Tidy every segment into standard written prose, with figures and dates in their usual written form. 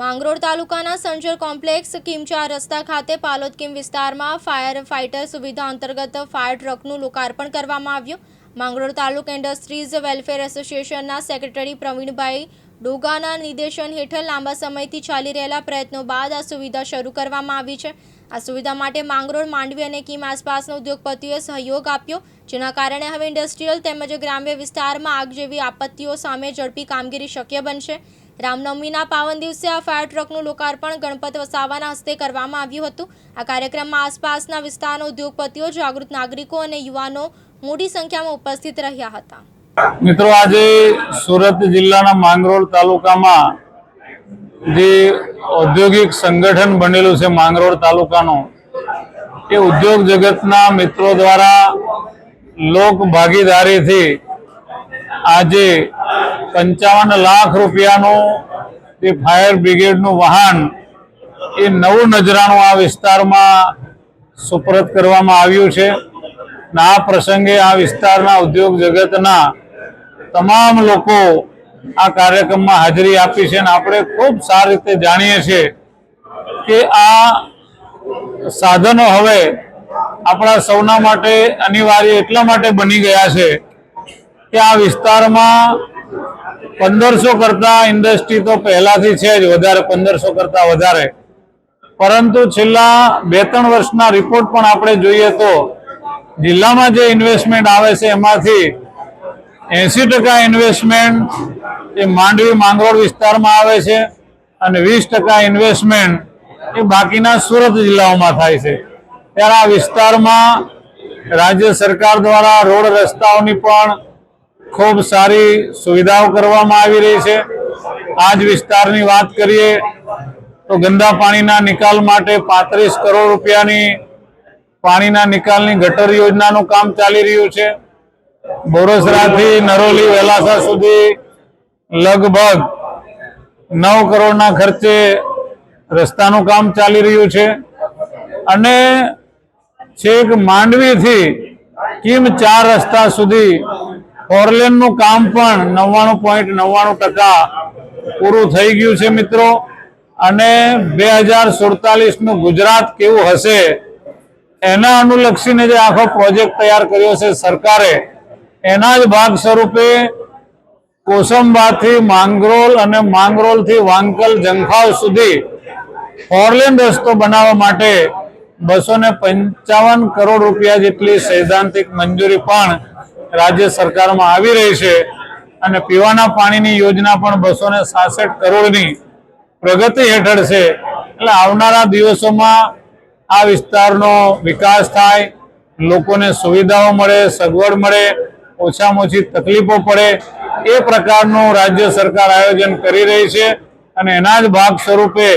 માંગરોળ તાલુકાના સંજર કોમ્પ્લેક્સ કિમ4 રસ્તા ખાતે પાલોદ કિમ વિસ્તારમાં ફાયર ફાઇટર સુવિધા અંતર્ગત ફાયર ટ્રકનું લોકાર્પણ કરવામાં આવ્યું। માંગરોળ તાલુકા ઇન્ડસ્ટ્રીઝ વેલફેર એસોસિએશનના સેક્રેટરી પ્રવીણભાઈ ડોગાના નિર્દેશન હેઠળ લાંબા સમયથી ચાલી રહેલા પ્રયત્નો બાદ આ સુવિધા શરૂ કરવામાં આવી છે। આ સુવિધા માટે માંગરોળ, માંડવી અને કિમ આસપાસના ઉદ્યોગપતિઓએ સહયોગ આપ્યો, જેના કારણે હવે ઇન્ડસ્ટ્રીયલ તેમજ ગ્રામ્ય વિસ્તારમાં આગ જેવી આપત્તિઓ સામે ઝડપી કામગીરી શક્ય બનશે। રામનવમીના પાવન દિવસે આ ફાયર ટ્રકનું લોકાર્પણ ગણપત વસાવાના હસ્તે કરવામાં આવ્યું હતું। આ કાર્યક્રમમાં આસપાસના વિસ્તારના ઉદ્યોગપતિઓ, જાગૃત નાગરિકો અને યુવાનો મોટી સંખ્યામાં ઉપસ્થિત રહ્યા હતા। મિત્રો, આજે સુરત જિલ્લાના માંગરોળ તાલુકામાં જે ઔદ્યોગિક સંગઠન બનેલું છે માંગરોળ તાલુકાનું, એ ઉદ્યોગ જગતના મિત્રો દ્વારા લોક ભાગીદારીથી આજે 55 લાખ રૂપિયાનું જે ફાયર બ્રિગેડનું વાહન એ નવું નજરાણું આ વિસ્તારમાં સુપરત કરવામાં આવ્યું છે। આ પ્રસંગે આ વિસ્તારના ઉદ્યોગ જગતના તમામ લોકો આ કાર્યક્રમમાં હાજરી આપી છે અને આપણે ખૂબ સારી રીતે જાણીએ છીએ કે આ સાધનો હવે આપણા સૌના માટે અનિવાર્ય એટલા માટે બની ગયા છે કે આ વિસ્તારમાં 1500 કરતા ઇન્ડસ્ટ્રી તો પહેલાથી છે જ વધારે, 1500 કરતા વધારે, પરંતુ છેલ્લા 2-3 વર્ષના રિપોર્ટ પણ આપણે જોઈએ તો જિલ્લામાં જે ઇન્વેસ્ટમેન્ટ આવે છે એમાંથી 80% ઇન્વેસ્ટમેન્ટ એ માંડવી માંગરોળ વિસ્તારમાં આવે છે અને 20% ઇન્વેસ્ટમેન્ટ એ બાકીના સુરત જિલ્લાઓમાં થાય છે। ત્યારે આ વિસ્તારમાં રાજ્ય સરકાર દ્વારા રોડ રસ્તાઓની પણ ખૂબ સારી સુવિધાઓ કરવામાં આવી રહી છે। આ જ વિસ્તારની વાત કરીએ તો ગંદા પાણીના નિકાલ માટે 35 કરોડ રૂપિયાની પાણીના નિકાલની ગટર યોજનાનું કામ ચાલી રહ્યું છે। બોરસરાથી નરોલી વેલાસા સુધી લગભગ 9 કરોડના ખર્ચે રસ્તાનું કામ ચાલી રહ્યું છે અને છેક માંડવીથી કિમ 4 રસ્તા સુધી 4 લેનનું કામ પણ 99.99% પૂરું થઈ ગયું છે મિત્રો। અને 2047નું ગુજરાત કેવું હશે એના અનુલક્ષીને જે આખો પ્રોજેક્ટ તૈયાર કર્યો છે સરકારે, એના જ ભાગ સ્વરૂપે કોસંબાથી માંગરોળ અને માંગરોળથી વાંકલ જંખાવ સુધી 4 લેન રસ્તો બનાવવા માટે 255 કરોડ રૂપિયા જેટલી સૈદ્ધાંતિક મંજૂરી પણ રાજ્ય સરકારમાં આવી રહી છે અને પીવાના પાણીની યોજના પણ 266 કરોડની પ્રગતિ હેઠળ છે। એટલે આવનારા દિવસોમાં આ વિસ્તારનો વિકાસ થાય, લોકોને સુવિધાઓ મળે, સગવડ મળે, ઓછામાં ઓછી તકલીફો પડે એ પ્રકારનું રાજ્ય સરકાર આયોજન કરી રહી છે અને એના જ ભાગ સ્વરૂપે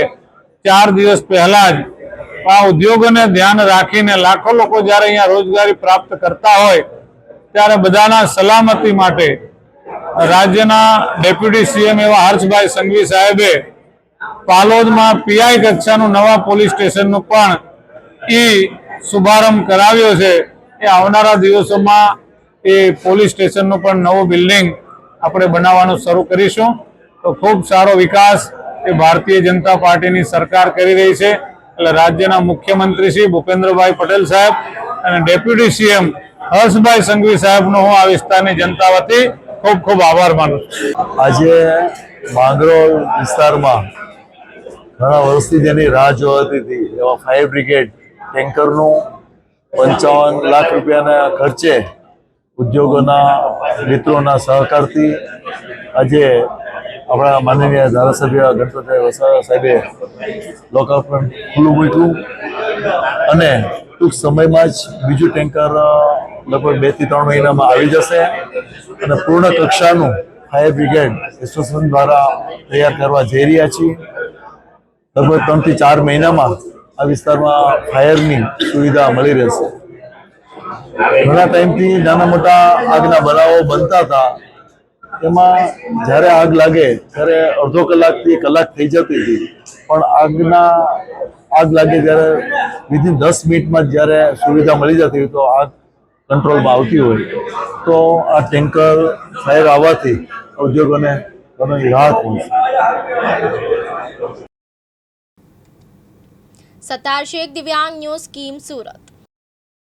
4 દિવસ પહેલા જ આ ઉદ્યોગોને ધ્યાન રાખીને લાખો લોકો જ્યારે અહીંયા રોજગારી પ્રાપ્ત કરતા હોય ત્યારે બધાના સલામતી માટે રાજ્યના ડેપ્યુટી સીએમ એવા હર્ષભાઈ સંઘવી સાહેબે પાલોદમાં પીઆઈ કક્ષાનું નવા પોલીસ સ્ટેશનનું પણ શુભારંભ કરાવ્યો છે। એ આવનારા દિવસોમાં એ પોલીસ સ્ટેશનનું પણ નવું બિલ્ડિંગ આપણે બનાવવાનું શરૂ કરીશું। તો ખૂબ સારો વિકાસ એ ભારતીય જનતા પાર્ટીની સરકાર કરી રહી છે। એટલે રાજ્યના મુખ્યમંત્રી શ્રી ભૂપેન્દ્રભાઈ પટેલ સાહેબ અને ડેપ્યુટી સીએમ હર્ષભાઈ સંઘવી સાહેબનો હું આ વિસ્તારની જનતા વતી ખૂબ ખૂબ આભાર માનું છું। આજે માંગરોળ વિસ્તારમાં ઘણા વર્ષથી જેની રાહ જોવાતી હતી એવા ફાયર બ્રિગેડ ટેન્કરનું 55 લાખ રૂપિયાના ખર્ચે ઉદ્યોગોના મિત્રોના સહકારથી આજે આપણા માનનીય ધારાસભ્ય ગણપતભાઈ વસાવા સાહેબે લોકાર્પણ ખુલ્લું મૂક્યું અને ટૂંક સમયમાં જ બીજું ટેન્કર લગભગ 2 થી 3 મહિનામાં આવી જશે અને પૂર્ણ કક્ષાનું ફાયર બ્રિગેડ એસોસિએશન દ્વારા તૈયાર કરવા જઈ રહ્યા છીએ। લગભગ 3 થી 4 મહિનામાં આ વિસ્તારમાં ફાયરની સુવિધા મળી રહેશે। ઘણા ટાઈમથી નાના મોટા આગના બનાવો બનતા હતા, એમાં જ્યારે આગ લાગે ત્યારે અડધો કલાકથી કલાક થઈ જતી હતી, પણ આગ લાગે ત્યારે વિધિન 10 મિનિટમાં જ્યારે સુવિધા મળી જતી હોય તો આગ કંટ્રોલમાં આવતી હોય તો આ ટેન્કર ફાયર આવવાથી ઉદ્યોગોને ઘણી રાહત મળશે। સત્તાર શેખ, દિવ્યાંગ ન્યૂઝ, સ્કીમ, સુરત.